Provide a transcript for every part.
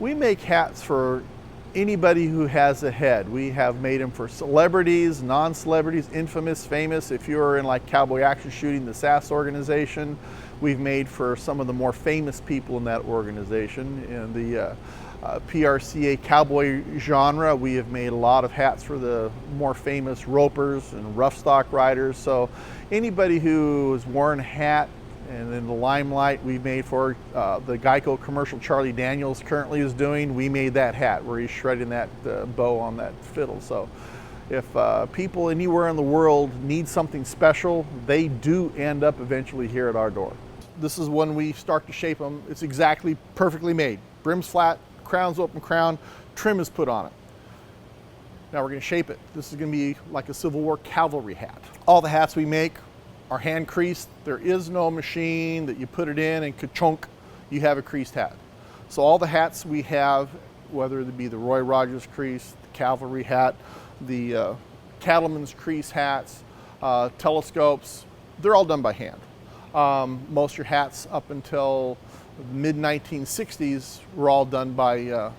We make hats for anybody who has a head. We have made them for celebrities, non-celebrities, infamous, famous. If you're in like cowboy action shooting, the SAS organization, we've made for some of the more famous people in that organization. In the PRCA cowboy genre, we have made a lot of hats for the more famous ropers and rough stock riders. So anybody who has worn a hat and in the limelight, we made for the Geico commercial Charlie Daniels currently is doing. We made that hat where he's shredding that bow on that fiddle. So if people anywhere in the world need something special, they do end up eventually here at our door. This is when we start to shape them. It's exactly perfectly made. Brim's flat, crown's open crown, trim is put on it. Now we're going to shape it. This is going to be like a Civil War cavalry hat. All the hats we make are hand creased. There is no machine that you put it in and ka-chunk, you have a creased hat. So all the hats we have, whether it be the Roy Rogers crease, the cavalry hat, the Cattlemans crease hats, telescopes, they're all done by hand. Most of your hats up until the mid-1960s were all done by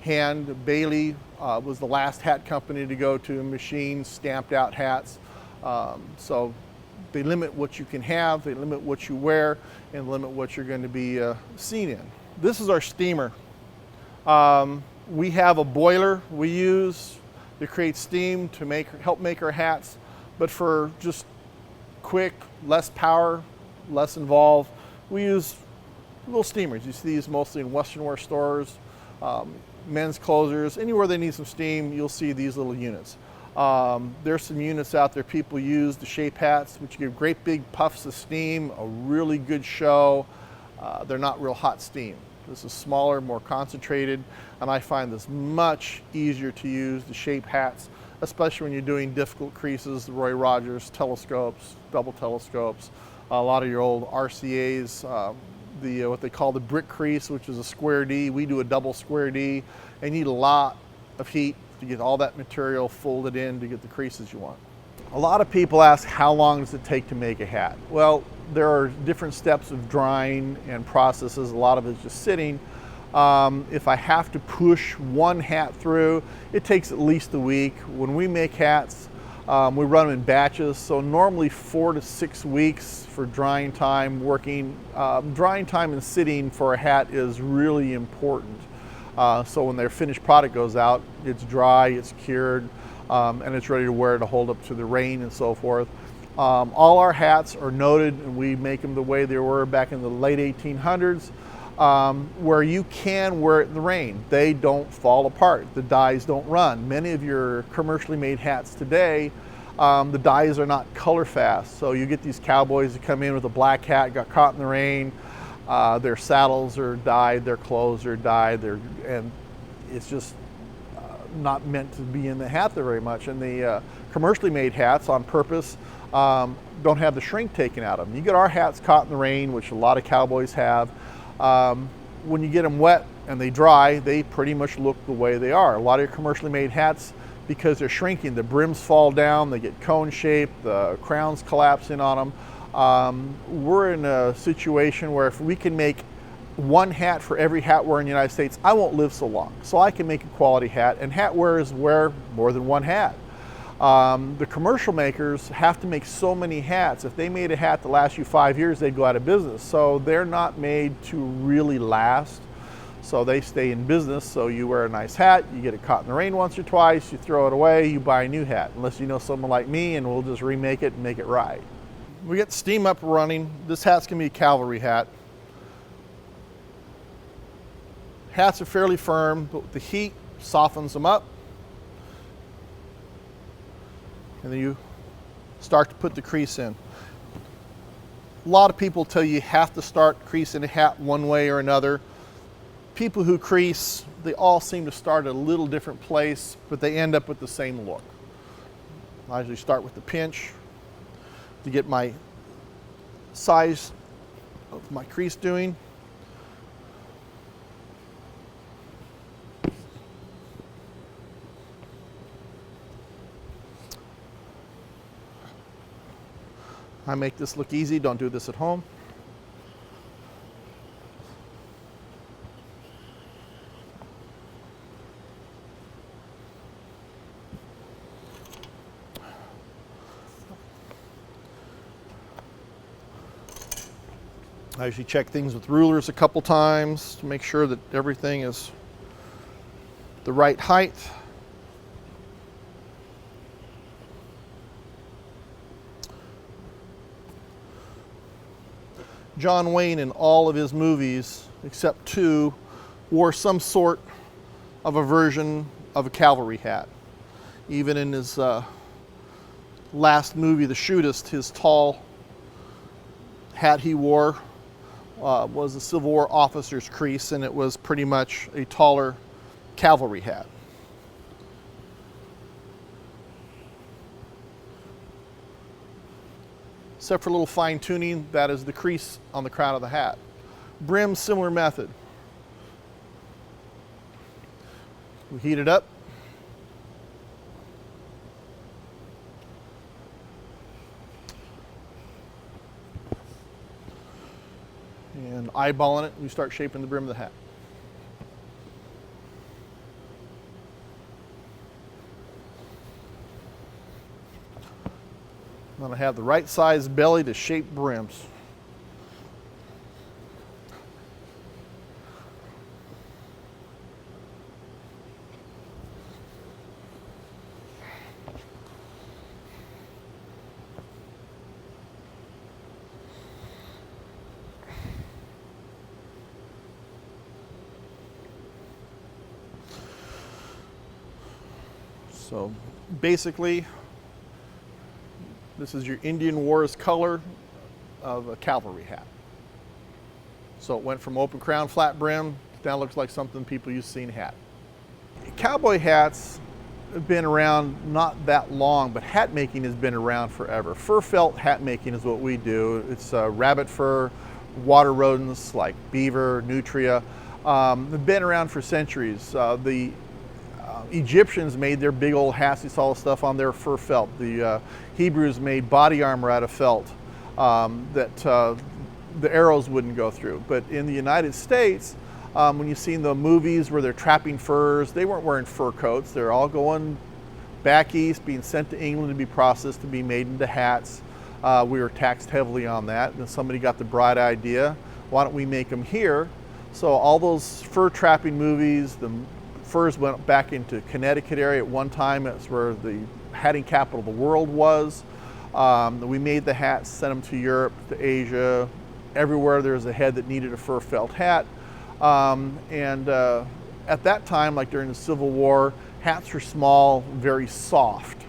hand. Bailey was the last hat company to go to machine stamped out hats. So they limit what you can have, they limit what you wear, and limit what you're going to be seen in. This is our steamer. We have a boiler we use to create steam to help make our hats, but for just quick, less power, less involved, we use little steamers. You see these mostly in Western wear stores, men's closers, anywhere they need some steam, you'll see these little units. There's some units out there people use to shape hats, which give great big puffs of steam, a really good show. They're not real hot steam. This is smaller, more concentrated, and I find this much easier to use to shape hats, especially when you're doing difficult creases, the Roy Rogers telescopes, double telescopes, a lot of your old RCAs, what they call the brick crease, which is a square D. We do a double square D, and you need a lot of heat to get all that material folded in to get the creases you want. A lot of people ask, how long does it take to make a hat? Well, there are different steps of drying and processes. A lot of it's just sitting. If I have to push one hat through, it takes at least a week. When we make hats, we run them in batches, so normally 4 to 6 weeks for drying time, working. Drying time and sitting for a hat is really important. So when their finished product goes out, it's dry, it's cured, and it's ready to wear to hold up to the rain and so forth. All our hats are noted, and we make them the way they were back in the late 1800s, where you can wear it in the rain. They don't fall apart. The dyes don't run. Many of your commercially made hats today, the dyes are not color fast. So you get these cowboys that come in with a black hat, got caught in the rain, their saddles are dyed, their clothes are dyed, and it's just not meant to be in the hat there very much. And the commercially made hats on purpose don't have the shrink taken out of them. You get our hats caught in the rain, which a lot of cowboys have. When you get them wet and they dry, they pretty much look the way they are. A lot of your commercially made hats, because they're shrinking, the brims fall down, they get cone shaped, the crowns collapse in on them. We're in a situation where if we can make one hat for every hat wearer in the United States, I won't live so long. So I can make a quality hat, and hat wearers wear more than one hat. The commercial makers have to make so many hats. If they made a hat that lasts you 5 years, they'd go out of business. So they're not made to really last. So they stay in business. So you wear a nice hat, you get it caught in the rain once or twice, you throw it away, you buy a new hat. Unless you know someone like me, and we'll just remake it and make it right. We get steam up running. This hat's gonna be a cavalry hat. Hats are fairly firm, but the heat softens them up. And then you start to put the crease in. A lot of people tell you have to start creasing a hat one way or another. People who crease, they all seem to start at a little different place, but they end up with the same look. I usually start with the pinch to get my size of my crease doing. I make this look easy, don't do this at home. I usually check things with rulers a couple times to make sure that everything is the right height. John Wayne in all of his movies, except 2, wore some sort of a version of a cavalry hat. Even in his last movie, The Shootist, his tall hat he wore was a Civil War officer's crease, and it was pretty much a taller cavalry hat. Except for a little fine tuning, that is the crease on the crown of the hat. Brim, similar method. We heat it up. And eyeballing it, we start shaping the brim of the hat. I'm going to have the right size belly to shape brims. So basically, this is your Indian Wars color of a cavalry hat. So it went from open crown, flat brim, now looks like something people used to see in a hat. Cowboy hats have been around not that long, but hat making has been around forever. Fur felt hat making is what we do. It's rabbit fur, water rodents like beaver, nutria. They've been around for centuries. The Egyptians made their big old hats. You saw the stuff on their fur felt. The Hebrews made body armor out of felt that the arrows wouldn't go through. But in the United States, when you've seen the movies where they're trapping furs, they weren't wearing fur coats. They're all going back east, being sent to England to be processed, to be made into hats. We were taxed heavily on that. And somebody got the bright idea, why don't we make them here? So all those fur trapping movies, the furs went back into Connecticut area at one time. That's where the hatting capital of the world was. We made the hats, sent them to Europe, to Asia, everywhere there was a head that needed a fur felt hat. At that time, like during the Civil War, hats were small, very soft.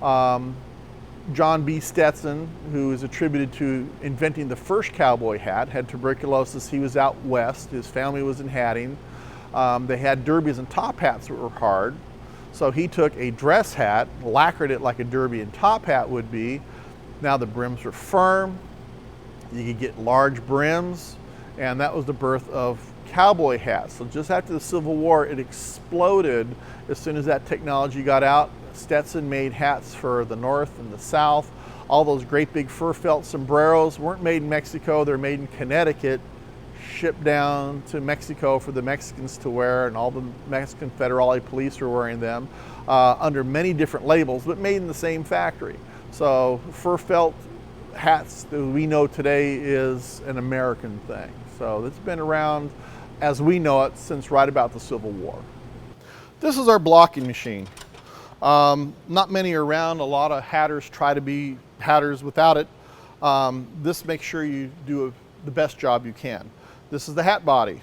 John B. Stetson, who is attributed to inventing the first cowboy hat, had tuberculosis. He was out west. His family was in hatting. They had derbies and top hats that were hard. So he took a dress hat, lacquered it like a derby and top hat would be. Now the brims were firm. You could get large brims, and that was the birth of cowboy hats. So just after the Civil War, it exploded as soon as that technology got out. Stetson made hats for the North and the South. All those great big fur felt sombreros weren't made in Mexico, they're made in Connecticut, shipped down to Mexico for the Mexicans to wear, and all the Mexican Federalli police were wearing them under many different labels, but made in the same factory. So fur felt hats that we know today is an American thing. So it's been around as we know it since right about the Civil War. This is our blocking machine. Not many are around. A lot of hatters try to be hatters without it. This makes sure you do the best job you can. This is the hat body.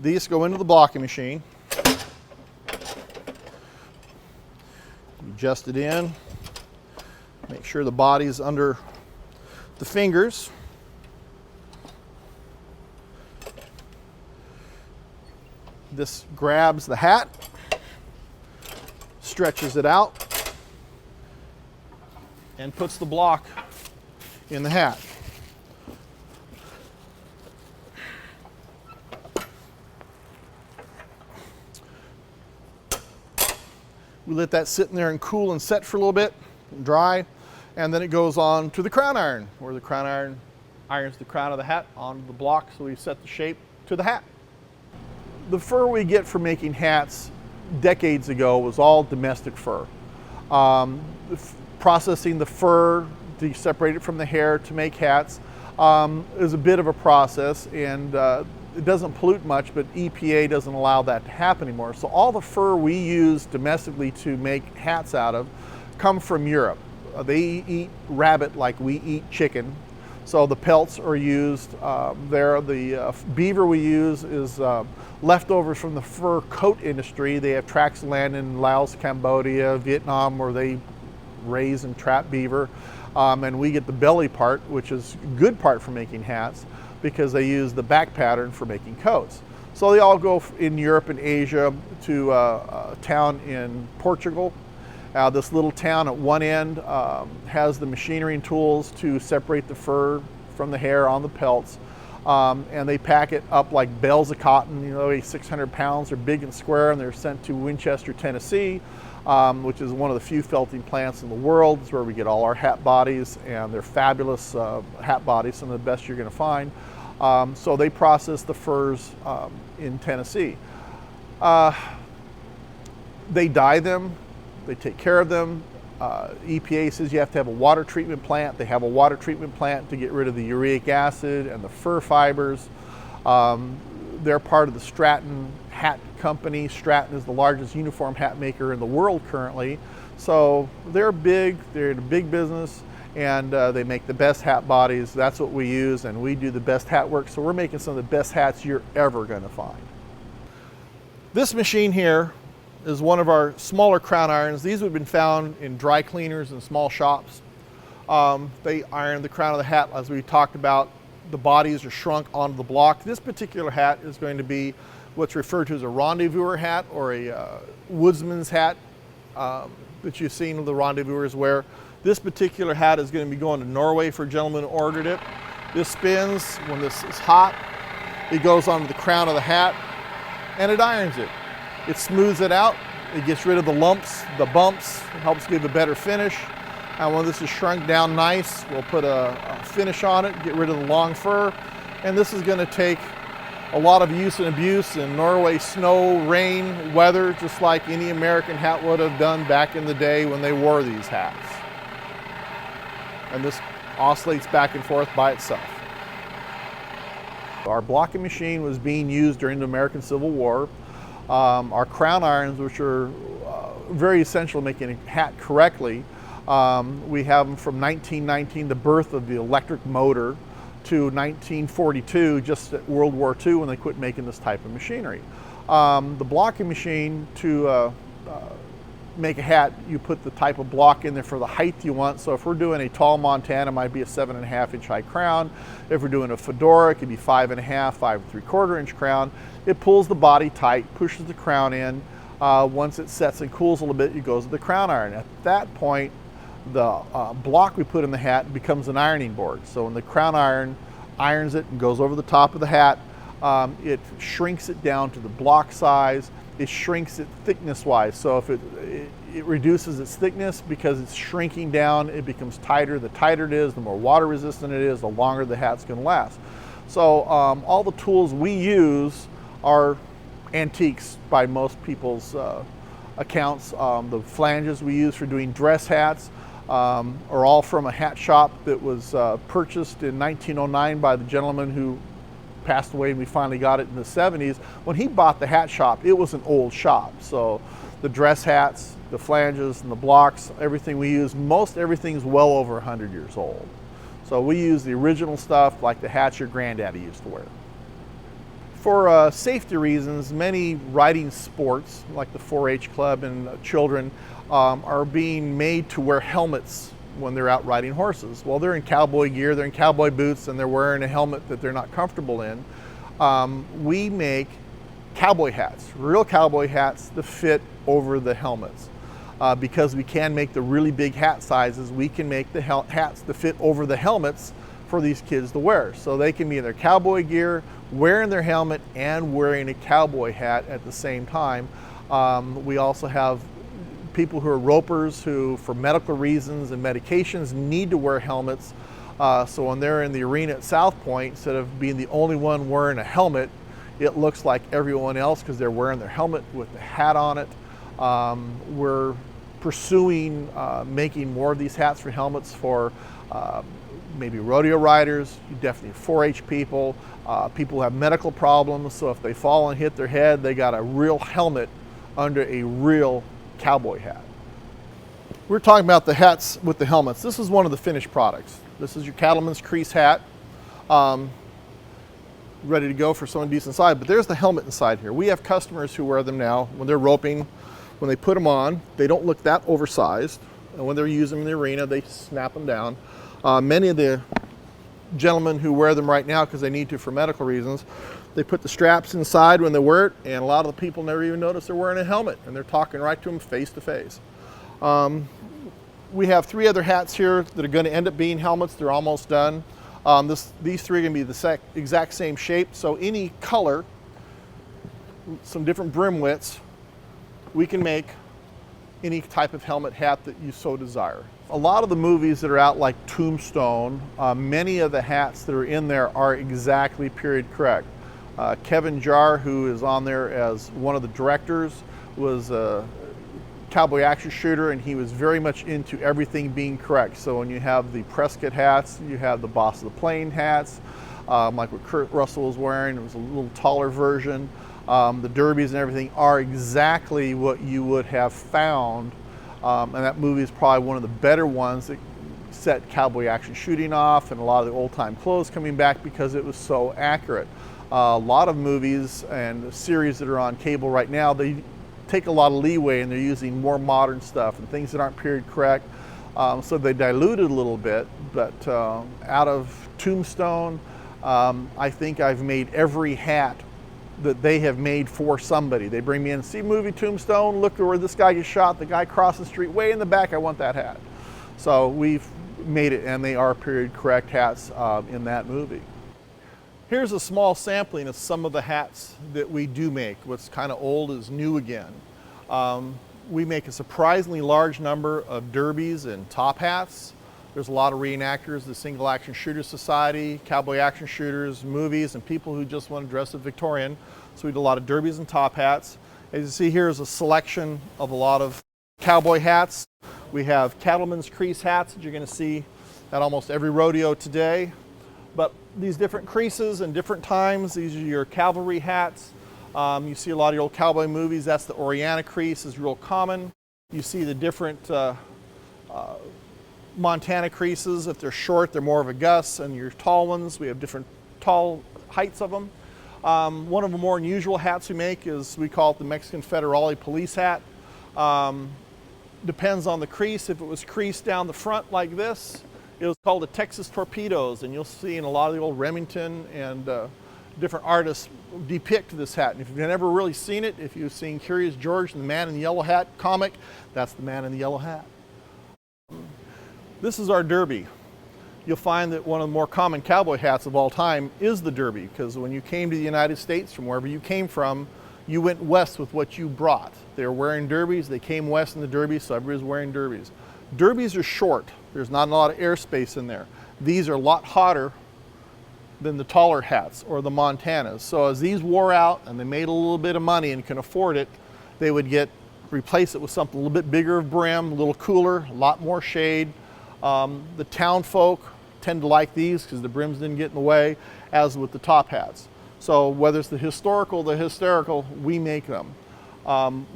These go into the blocking machine. Adjust it in. Make sure the body's under the fingers. This grabs the hat, stretches it out, and puts the block in the hat. We let that sit in there and cool and set for a little bit, and dry, and then it goes on to the crown iron, where the crown iron irons the crown of the hat onto the block, so we set the shape to the hat. The fur we get for making hats decades ago was all domestic fur. Processing the fur to separate it from the hair to make hats. is a bit of a process, and it doesn't pollute much, but EPA doesn't allow that to happen anymore. So all the fur we use domestically to make hats out of come from Europe. They eat rabbit like we eat chicken. So the pelts are used there. The beaver we use is leftovers from the fur coat industry. They have tracts of land in Laos, Cambodia, Vietnam, where they raise and trap beaver. And we get the belly part, which is a good part for making hats, because they use the back pattern for making coats. So they all go in Europe and Asia to a town in Portugal. This little town at one end has the machinery and tools to separate the fur from the hair on the pelts. And they pack it up like bales of cotton, you know, 600 pounds. They're big and square, and they're sent to Winchester, Tennessee, which is one of the few felting plants in the world. It's where we get all our hat bodies, and they're fabulous hat bodies, some of the best you're going to find. So they process the furs in Tennessee. They dye them. They take care of them. EPA says you have to have a water treatment plant. They have a water treatment plant to get rid of the uric acid and the fur fibers. They're part of the Stratton Hat Company. Stratton is the largest uniform hat maker in the world currently. So they're big, they're in a big business, and they make the best hat bodies. That's what we use, and we do the best hat work. So we're making some of the best hats you're ever gonna find. This machine here is one of our smaller crown irons. These have been found in dry cleaners and small shops. They iron the crown of the hat, as we talked about. The bodies are shrunk onto the block. This particular hat is going to be what's referred to as a rendezvouser hat, or a woodsman's hat that you've seen the rendezvousers wear. This particular hat is going to be going to Norway for a gentleman who ordered it. This spins when this is hot. It goes onto the crown of the hat, and it irons it. It smooths it out, it gets rid of the lumps, the bumps, it helps give a better finish. And when this is shrunk down nice, we'll put a finish on it, get rid of the long fur. And this is gonna take a lot of use and abuse in Norway, snow, rain, weather, just like any American hat would have done back in the day when they wore these hats. And this oscillates back and forth by itself. Our blocking machine was being used during the American Civil War. Our crown irons, which are very essential in making a hat correctly, we have them from 1919, the birth of the electric motor, to 1942, just at World War II, when they quit making this type of machinery. The blocking machine, to make a hat, you put the type of block in there for the height you want. So if we're doing a tall Montana, it might be a 7.5 inch high crown. If we're doing a Fedora, it could be 5.5, 5 3/4 inch crown. It pulls the body tight, pushes the crown in. Once it sets and cools a little bit, it goes to the crown iron. At that point, the block we put in the hat becomes an ironing board. So when the crown iron irons it and goes over the top of the hat, it shrinks it down to the block size. It shrinks it thickness-wise. So if it reduces its thickness because it's shrinking down, it becomes tighter. The tighter it is, the more water resistant it is, the longer the hat's gonna last. So all the tools we use are antiques by most people's accounts. The flanges we use for doing dress hats are all from a hat shop that was purchased in 1909 by the gentleman who passed away, and we finally got it in the 70s. When he bought the hat shop, it was an old shop. So the dress hats, the flanges, and the blocks, everything we use, most everything's well over 100 years old. So we use the original stuff like the hats your granddaddy used to wear. For safety reasons, many riding sports, like the 4-H club and children, are being made to wear helmets when they're out riding horses. Well, they're in cowboy gear, they're in cowboy boots, and they're wearing a helmet that they're not comfortable in. We make cowboy hats, real cowboy hats that fit over the helmets. Because we can make the really big hat sizes, we can make the hats that fit over the helmets for these kids to wear. So they can be in their cowboy gear, wearing their helmet, and wearing a cowboy hat at the same time. We also have people who are ropers who, for medical reasons and medications, need to wear helmets. So when they're in the arena at South Point, instead of being the only one wearing a helmet, it looks like everyone else because they're wearing their helmet with the hat on it. We're pursuing making more of these hats for helmets for maybe rodeo riders, you definitely 4-H people, people who have medical problems, so if they fall and hit their head, they got a real helmet under a real cowboy hat. We're talking about the hats with the helmets. This is one of the finished products. This is your Cattlemans crease hat, ready to go for someone decent size, but there's the helmet inside here. We have customers who wear them now when they're roping. When they put them on, they don't look that oversized, and when they're using them in the arena, they snap them down. Many of the gentlemen who wear them right now because they need to for medical reasons, they put the straps inside when they wear it, and a lot of the people never even notice they're wearing a helmet, and they're talking right to them face to face. We have 3 other hats here that are going to end up being helmets. They're almost done. These 3 are going to be the exact same shape, so any color, some different brim widths, we can make any type of helmet hat that you so desire. A lot of the movies that are out, like Tombstone, many of the hats that are in there are exactly period correct. Kevin Jarr, who is on there as one of the directors, was a cowboy action shooter, and he was very much into everything being correct. So when you have the Prescott hats, you have the Boss of the Plane hats, like what Kurt Russell was wearing. It was a little taller version. The derbies and everything are exactly what you would have found, and that movie is probably one of the better ones that set cowboy action shooting off, and a lot of the old-time clothes coming back because it was so accurate. A lot of movies and series that are on cable right now, they take a lot of leeway and they're using more modern stuff and things that aren't period correct, so they dilute it a little bit. But out of Tombstone, I think I've made every hat that they have made for somebody. They bring me in, see movie Tombstone, look where this guy gets shot, the guy across the street, way in the back, I want that hat. So we've made it, and they are period correct hats in that movie. Here's a small sampling of some of the hats that we do make. What's kind of old is new again. We make a surprisingly large number of derbies and top hats. There's a lot of reenactors, the Single Action Shooter Society, cowboy action shooters, movies, and people who just want to dress as Victorian. So we do a lot of derbies and top hats. As you see here is a selection of a lot of cowboy hats. We have Cattleman's crease hats that you're going to see at almost every rodeo today. But these different creases and different times, these are your cavalry hats. You see a lot of your old cowboy movies. That's the Oreana crease, is real common. You see the different Montana creases. If they're short, they're more of a Gus, and your tall ones, we have different tall heights of them. One of the more unusual hats we make is, we call it the Mexican Federalli police hat. Depends on the crease. If it was creased down the front like this, it was called the Texas Torpedoes, and you'll see in a lot of the old Remington and different artists depict this hat. And if you've never really seen it, if you've seen Curious George and the Man in the Yellow Hat comic, that's the Man in the Yellow Hat. This is our derby. You'll find that one of the more common cowboy hats of all time is the derby, because when you came to the United States from wherever you came from, you went west with what you brought. They were wearing derbies, they came west in the derbies, so everybody's wearing derbies. Derbies are short. There's not a lot of airspace in there. These are a lot hotter than the taller hats or the Montanas. So as these wore out and they made a little bit of money and can afford it, they would replace it with something a little bit bigger of brim, a little cooler, a lot more shade. The town folk tend to like these because the brims didn't get in the way, as with the top hats. So whether it's the historical, the hysterical, we make them.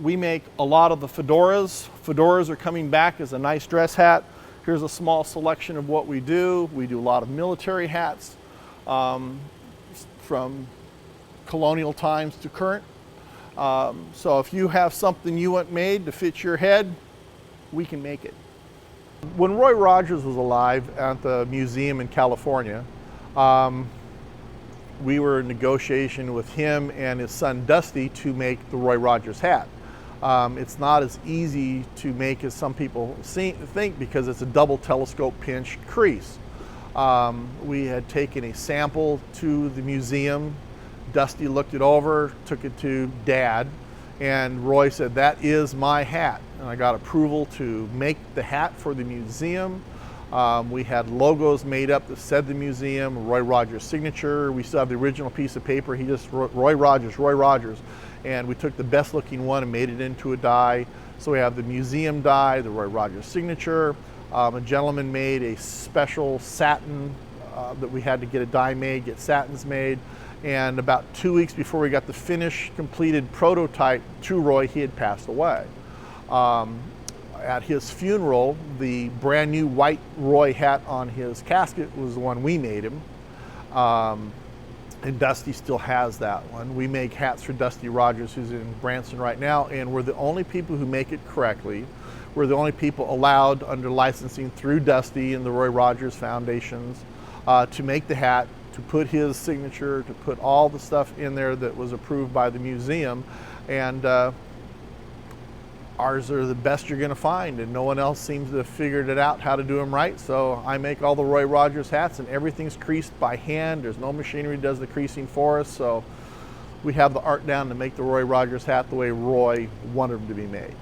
We make a lot of the fedoras. Fedoras are coming back as a nice dress hat. Here's a small selection of what we do. We do a lot of military hats, from colonial times to current. So if you have something you want made to fit your head, we can make it. When Roy Rogers was alive at the museum in California, we were in negotiation with him and his son Dusty to make the Roy Rogers hat. It's not as easy to make as some people think, because it's a double telescope pinch crease. We had taken a sample to the museum. Dusty looked it over, took it to Dad, and Roy said, "That is my hat." And I got approval to make the hat for the museum. We had logos made up that said the museum, Roy Rogers signature. We still have the original piece of paper. He just wrote Roy Rogers, Roy Rogers. And we took the best looking one and made it into a die. So we have the museum die, the Roy Rogers signature. A gentleman made a special satin that we had to get a die made, get satins made. And about 2 weeks before we got the finished, completed prototype to Roy, he had passed away. At his funeral, the brand new white Roy hat on his casket was the one we made him. And Dusty still has that one. We make hats for Dusty Rogers, who's in Branson right now, and we're the only people who make it correctly. We're the only people allowed under licensing through Dusty and the Roy Rogers Foundations to make the hat, to put his signature, to put all the stuff in there that was approved by the museum. And ours are the best you're going to find, and no one else seems to have figured it out how to do them right. So I make all the Roy Rogers hats, and everything's creased by hand. There's no machinery that does the creasing for us. So we have the art down to make the Roy Rogers hat the way Roy wanted them to be made.